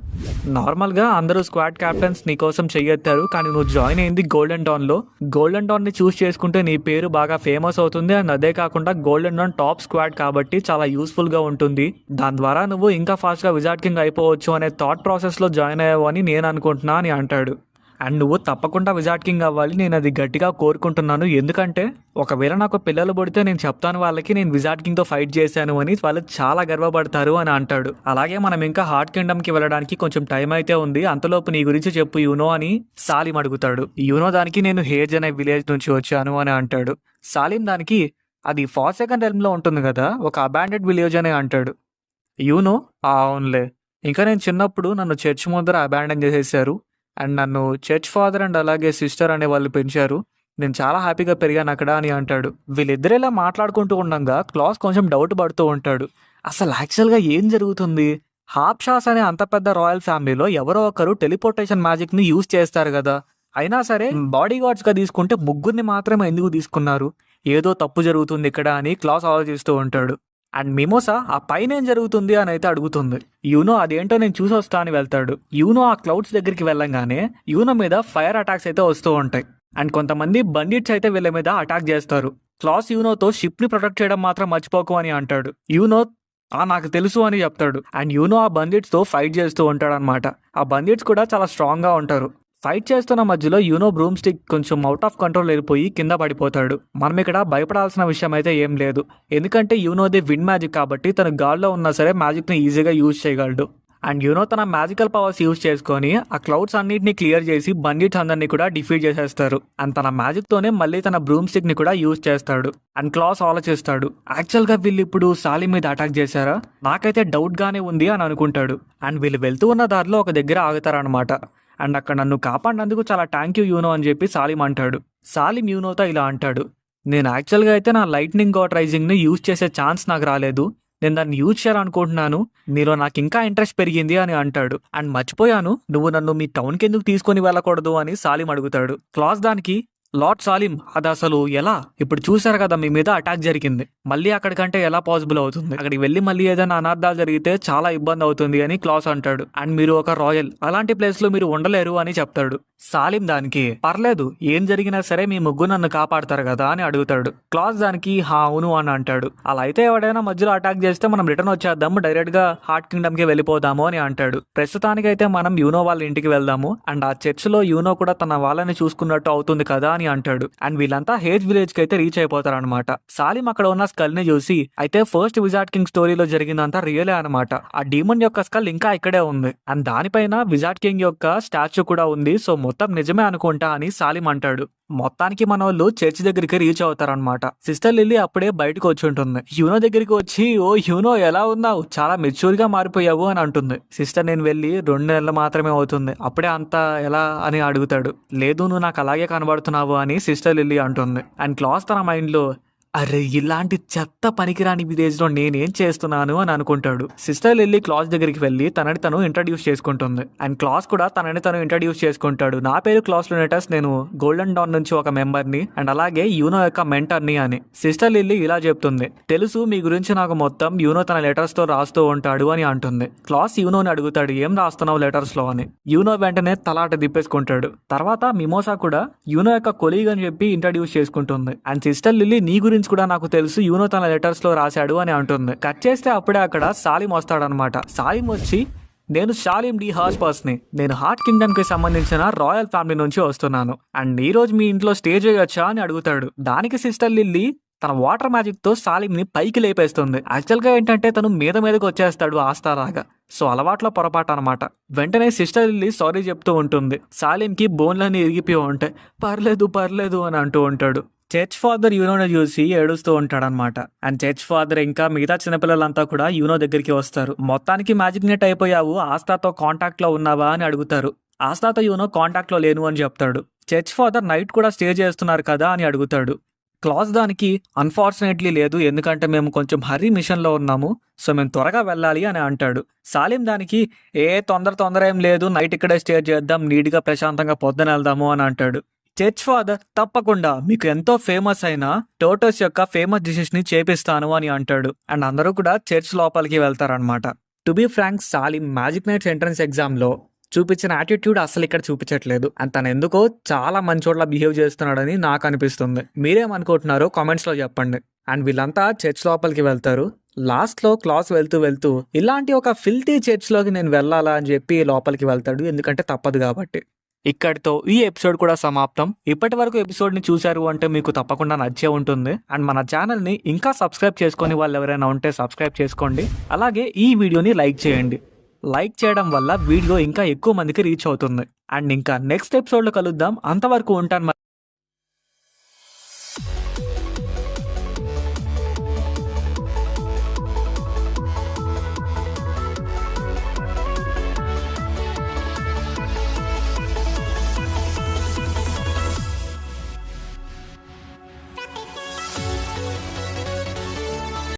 నార్మల్గా అందరూ స్క్వాడ్ క్యాప్టెన్స్ నీ కోసం చెయ్యెత్తారు, కానీ నువ్వు జాయిన్ అయింది గోల్డెన్ డాన్లో. గోల్డెన్ డాన్ని చూస్ చేసుకుంటే నీ పేరు బాగా ఫేమస్ అవుతుంది, అండ్ అదే కాకుండా గోల్డెన్ డాన్ టాప్ స్క్వాడ్ కాబట్టి చాలా యూస్ఫుల్గా ఉంటుంది. దాని ద్వారా నువ్వు ఇంకా ఫాస్ట్గా విజార్డ్ కింగ్ అయిపోవచ్చు అనే థాట్ ప్రాసెస్లో జాయిన్ అయ్యావు అని నేను అనుకుంటున్నా అని అంటాడు. అండ్ నువ్వు తప్పకుండా విజార్డ్ కింగ్ అవ్వాలి, నేను అది గట్టిగా కోరుకుంటున్నాను. ఎందుకంటే ఒకవేళ నాకు పిల్లలు పుడితే నేను చెప్తాను వాళ్ళకి నేను విజార్డ్ కింగ్తో ఫైట్ చేశాను అని, వాళ్ళు చాలా గర్వపడతారు అని అంటాడు. అలాగే మనం ఇంకా హార్ట్ కింగ్డమ్కి వెళ్ళడానికి కొంచెం టైం అయితే ఉంది, అంతలోపు నీ గురించి చెప్పు యూనో అని సాలిం అడుగుతాడు. యూనో దానికి నేను హేజ్ అనే విలేజ్ నుంచి వచ్చాను అని అంటాడు. సాలిం దానికి అది ఫార్సెకన్ రెల్మ్లో ఉంటుంది కదా, ఒక అబాండెడ్ విలేజ్ అని అంటాడు. యూనో అవునులే, ఇంకా నేను చిన్నప్పుడు నన్ను చర్చ్ ముందర అబాండన్ చేసేసారు, అండ్ నన్ను చర్చ్ ఫాదర్ అండ్ అలాగే సిస్టర్ అనే వాళ్ళు పెంచారు, నేను చాలా హ్యాపీగా పెరిగాను అక్కడ అని అంటాడు. వీళ్ళిద్దరు ఇలా మాట్లాడుకుంటూ ఉండగా క్లాస్ కొంచెం డౌట్ పడుతూ ఉంటాడు. అసలు యాక్చువల్గా ఏం జరుగుతుంది? హాప్షాస్ అనే అంత పెద్ద రాయల్ ఫ్యామిలీలో ఎవరో ఒకరు టెలిపోర్టేషన్ మ్యాజిక్ని యూజ్ చేస్తారు కదా, అయినా సరే బాడీ గార్డ్స్గా తీసుకుంటే ముగ్గురిని మాత్రమే ఎందుకు తీసుకున్నారు? ఏదో తప్పు జరుగుతుంది ఇక్కడ అని క్లాస్ ఆలోచిస్తూ ఉంటాడు. అండ్ మిమోసా ఆ పైన ఏం జరుగుతుంది అని అయితే అడుగుతుంది. యూనో అదేంటో నేను చూసి వస్తా అని వెళ్తాడు. యూనో ఆ క్లౌడ్స్ దగ్గరికి వెళ్ళంగానే యూనో మీద ఫైర్ అటాక్స్ అయితే వస్తూ ఉంటాయి, అండ్ కొంతమంది బండిట్స్ అయితే వీళ్ళ మీద అటాక్ చేస్తారు. క్లాస్ యూనోతో షిప్ని ప్రొటెక్ట్ చేయడం మాత్రం మర్చిపోకు అని అంటాడు. యూనో నాకు తెలుసు అని చెప్తాడు. అండ్ యూనో ఆ బండిట్స్తో ఫైట్ చేస్తూ ఉంటాడు అనమాట. ఆ బండిట్స్ కూడా చాలా స్ట్రాంగ్గా ఉంటారు. ఫైట్ చేస్తున్న మధ్యలో యూనో బ్రూమ్ స్టిక్ కొంచెం అవుట్ ఆఫ్ కంట్రోల్ వెళ్ళిపోయి కింద పడిపోతాడు. మనం ఇక్కడ భయపడాల్సిన విషయం అయితే ఏం లేదు, ఎందుకంటే యూనోది విండ్ మ్యాజిక్ కాబట్టి తను గాల్లో ఉన్నా సరే మ్యాజిక్ని ఈజీగా యూజ్ చేయగలడు. అండ్ యూనో తన మ్యాజికల్ పవర్స్ యూజ్ చేసుకొని ఆ క్లౌడ్స్ అన్నింటినీ క్లియర్ చేసి బండిట్స్ అందరినీ కూడా డిఫీట్ చేసేస్తారు. అండ్ తన మ్యాజిక్తోనే మళ్ళీ తన బ్రూమ్ స్టిక్ని కూడా యూజ్ చేస్తాడు. అండ్ క్లాస్ ఆలోచిస్తాడు, యాక్చువల్గా వీళ్ళు ఇప్పుడు సాలి మీద అటాక్ చేశారా, నాకైతే డౌట్గానే ఉంది అని అనుకుంటాడు. అండ్ వీళ్ళు వెళ్తూ ఉన్న దారిలో ఒక దగ్గర ఆగుతారనమాట. అండ్ అక్కడ నన్ను కాపాడినందుకు చాలా థ్యాంక్ యూ యూనో అని చెప్పి సాలిం అంటాడు. సాలిం యూనోతో ఇలా అంటాడు, నేను యాక్చువల్గా అయితే నా లైట్నింగ్ గాడ్ రైజింగ్ని యూజ్ చేసే ఛాన్స్ నాకు రాలేదు, నేను దాన్ని యూజ్ చేయాలనుకుంటున్నాను, నీలో నాకు ఇంకా ఇంట్రెస్ట్ పెరిగింది అని అంటాడు. అండ్ మర్చిపోయాను, నువ్వు నన్ను మీ టౌన్కి ఎందుకు తీసుకొని వెళ్ళకూడదు అని సాలిం అడుగుతాడు. క్లాస్ దానికి, లార్డ్ సాలిం అది అసలు ఎలా, ఇప్పుడు చూసారు కదా మీ మీద అటాక్ జరిగింది, మళ్ళీ అక్కడికంటే ఎలా పాసిబుల్ అవుతుంది, అక్కడికి వెళ్ళి మళ్ళీ ఏదైనా అనార్థాలు జరిగితే చాలా ఇబ్బంది అవుతుంది అని క్లాస్ అంటాడు. అండ్ మీరు ఒక రాయల్, అలాంటి ప్లేస్ లో మీరు ఉండలేరు అని చెప్తాడు. సాలిం దానికి, పర్లేదు ఏం జరిగినా సరే మీ ముగ్గురు నన్ను కాపాడతారు కదా అని అడుగుతాడు. క్లాస్ దానికి అవును అని అంటాడు. అలా అయితే ఎవడైనా మధ్యలో అటాక్ చేస్తే మనం రిటర్న్ వచ్చేద్దాము, డైరెక్ట్ గా హార్ట్ కింగ్డమ్ కి వెళ్ళిపోదాము అని అంటాడు. ప్రస్తుతానికైతే మనం యూనో వాళ్ళ ఇంటికి వెళ్దాము, అండ్ ఆ చర్చ్ లో యూనో కూడా తన వాళ్ళని చూసుకున్నట్టు అవుతుంది కదా అని అంటాడు. అండ్ వీళ్ళంతా హేజ్ విలేజ్ కి అయితే రీచ్ అయిపోతారు అనమాట. సాలిం అక్కడ ఉన్న స్కల్ ని చూసి, అయితే ఫస్ట్ విజార్డ్ కింగ్ స్టోరీలో జరిగిందంతా రియలే అనమాట, ఆ డీమన్ యొక్క స్కల్ ఇంకా ఇక్కడే ఉంది, అండ్ దానిపైన విజార్డ్ కింగ్ యొక్క స్టాచ్యూ కూడా ఉంది, సో మొత్తం నిజమే అనుకుంటా అని సాలిం అంటాడు. మొత్తానికి మన వాళ్ళు చర్చ్ దగ్గరికి రీచ్ అవుతారనమాట. సిస్టర్ లిల్లీ అప్పుడే బయటకు వచ్చి ఉంటుంది. యూనో దగ్గరికి వచ్చి, ఓ యూనో ఎలా ఉన్నావు, చాలా మెచ్యూర్ గా మారిపోయావు అని అంటుంది. సిస్టర్ నేను వెళ్ళి 2 నెలలు మాత్రమే అవుతుంది, అప్పుడే అంతా ఎలా అని అడుగుతాడు. లేదు నువ్వు నాకు అలాగే కనబడుతున్నావు అని సిస్టర్ లిల్లీ అంటుంది. అండ్ క్లాస్ తన మైండ్ లో, అరే ఇలాంటి చెత్త పనికిరాని విలేజ్ లో నేనేం చేస్తున్నాను అని అనుకుంటాడు. సిస్టర్ లిల్లీ క్లాస్ దగ్గరికి వెళ్ళి తనని తను ఇంట్రడ్యూస్ చేసుకుంటుంది. అండ్ క్లాస్ కూడా తనని తను ఇంట్రడ్యూస్ చేసుకుంటాడు. నా పేరు క్లాస్ లునేటస్, నేను గోల్డెన్ డాన్ నుంచి ఒక మెంబర్ని, అండ్ అలాగే యూనో యొక్క మెంటర్ని అని. సిస్టర్ లిల్లీ ఇలా చెప్తుంది, తెలుసు మీ గురించి నాకు మొత్తం, యూనో తన లెటర్స్ తో రాస్తూ ఉంటాడు అని అంటుంది. క్లాస్ యూనోని అడుగుతాడు, ఏం రాస్తున్నావు లెటర్స్ లో అని. యూనో వెంటనే తలాట దిప్పేసుకుంటాడు. తర్వాత మిమోసా కూడా యూనో యొక్క కొలీగ్ అని చెప్పి ఇంట్రడ్యూస్ చేసుకుంటుంది. అండ్ సిస్టర్ లిల్లీ నీ గురించి కూడా నాకు తెలుసు, యూనో తన లెటర్స్ లో రాశాడు అని అంటుంది. కట్ చేస్తే అప్పుడే అక్కడ సాలిం వస్తాడనమాట. సాలిం వచ్చి, నేను సాలిం డి హాస్పర్స్ ని, నేను హార్ట్ కింగ్డమ్ కి సంబంధించిన రాయల్ ఫ్యామిలీ నుంచి వస్తున్నాను, అండ్ ఈ రోజు మీ ఇంట్లో స్టే చేయొచ్చా అని అడుగుతాడు. దానికి సిస్టర్ లిల్లీ తన వాటర్ మ్యాజిక్ తో సాలిం ని పైకి లేపేస్తుంది. యాక్చువల్ గా ఏంటంటే తను మీదకి వచ్చేస్తాడు ఆస్తాలాగా, సో అలవాట్లో పొరపాటు అనమాట. వెంటనే సిస్టర్ లిల్లీ సారీ చెప్తూ ఉంటుంది. సాలింకి బోన్లన్నీ ఇరిగిపోయి ఉంటాయి. పర్లేదు పర్లేదు అని అంటూ ఉంటాడు. చర్చ్ ఫాదర్ యూనోని చూసి ఏడుస్తూ ఉంటాడనమాట. అండ్ చర్చ్ ఫాదర్ ఇంకా మిగతా చిన్నపిల్లలంతా కూడా యూనో దగ్గరికి వస్తారు. మొత్తానికి మ్యాజిక్ నెట్ అయిపోయావు, ఆస్తాతో కాంటాక్ట్ లో ఉన్నావా అని అడుగుతారు. ఆస్తాతో యూనో కాంటాక్ట్ లో లేను అని చెప్తాడు. చర్చ్ ఫాదర్ నైట్ కూడా స్టే చేస్తున్నారు కదా అని అడుగుతాడు. క్లాస్ దానికి, అన్ఫార్చునేట్లీ లేదు, ఎందుకంటే మేము కొంచెం హరీ మిషన్లో ఉన్నాము, సో మేము త్వరగా వెళ్ళాలి అని అంటాడు. సాలిం దానికి, తొందర ఏం లేదు, నైట్ ఇక్కడే స్టే చేద్దాం, నీట్గా ప్రశాంతంగా పొద్దున వెళ్దాము అని అంటాడు. చర్చ్ ఫాదర్, తప్పకుండా మీకు ఎంతో ఫేమస్ అయిన టోటస్ యొక్క ఫేమస్ డిషెస్ ని చేపిస్తాను అని అంటాడు. అండ్ అందరూ కూడా చర్చ్ లోపలికి వెళ్తారనమాట. టు బీ ఫ్రాంక్ సాలిం మ్యాజిక్ నైట్స్ ఎంట్రన్స్ ఎగ్జామ్లో చూపించిన యాటిట్యూడ్ అసలు ఇక్కడ చూపించట్లేదు అండ్ తను ఎందుకో చాలా మంచోట్ల బిహేవ్ చేస్తున్నాడని నాకు అనిపిస్తుంది. మీరేమనుకుంటున్నారో కామెంట్స్లో చెప్పండి. అండ్ వీళ్ళంతా చర్చ్ లోపలికి వెళ్తారు. లాస్ట్లో క్లాస్ వెళ్తూ వెళ్తూ ఇలాంటి ఒక ఫిల్తీ చర్చ్లోకి నేను వెళ్ళాలా అని చెప్పి లోపలికి వెళ్తాడు, ఎందుకంటే తప్పదు కాబట్టి. ఇక్కడితో ఈ ఎపిసోడ్ కూడా సమాప్తం. ఇప్పటి వరకు ఎపిసోడ్ని చూశారు అంటే మీకు తప్పకుండా నచ్చే ఉంటుంది. అండ్ మన ఛానల్ని ఇంకా సబ్స్క్రైబ్ చేసుకొని వాళ్ళు ఎవరైనా ఉంటే సబ్స్క్రైబ్ చేసుకోండి. అలాగే ఈ వీడియోని లైక్ చేయండి. లైక్ చేయడం వల్ల వీడియో ఇంకా ఎక్కువ మందికి రీచ్ అవుతుంది. అండ్ ఇంకా నెక్స్ట్ ఎపిసోడ్లో కలుద్దాం. అంతవరకు ఉంటాను.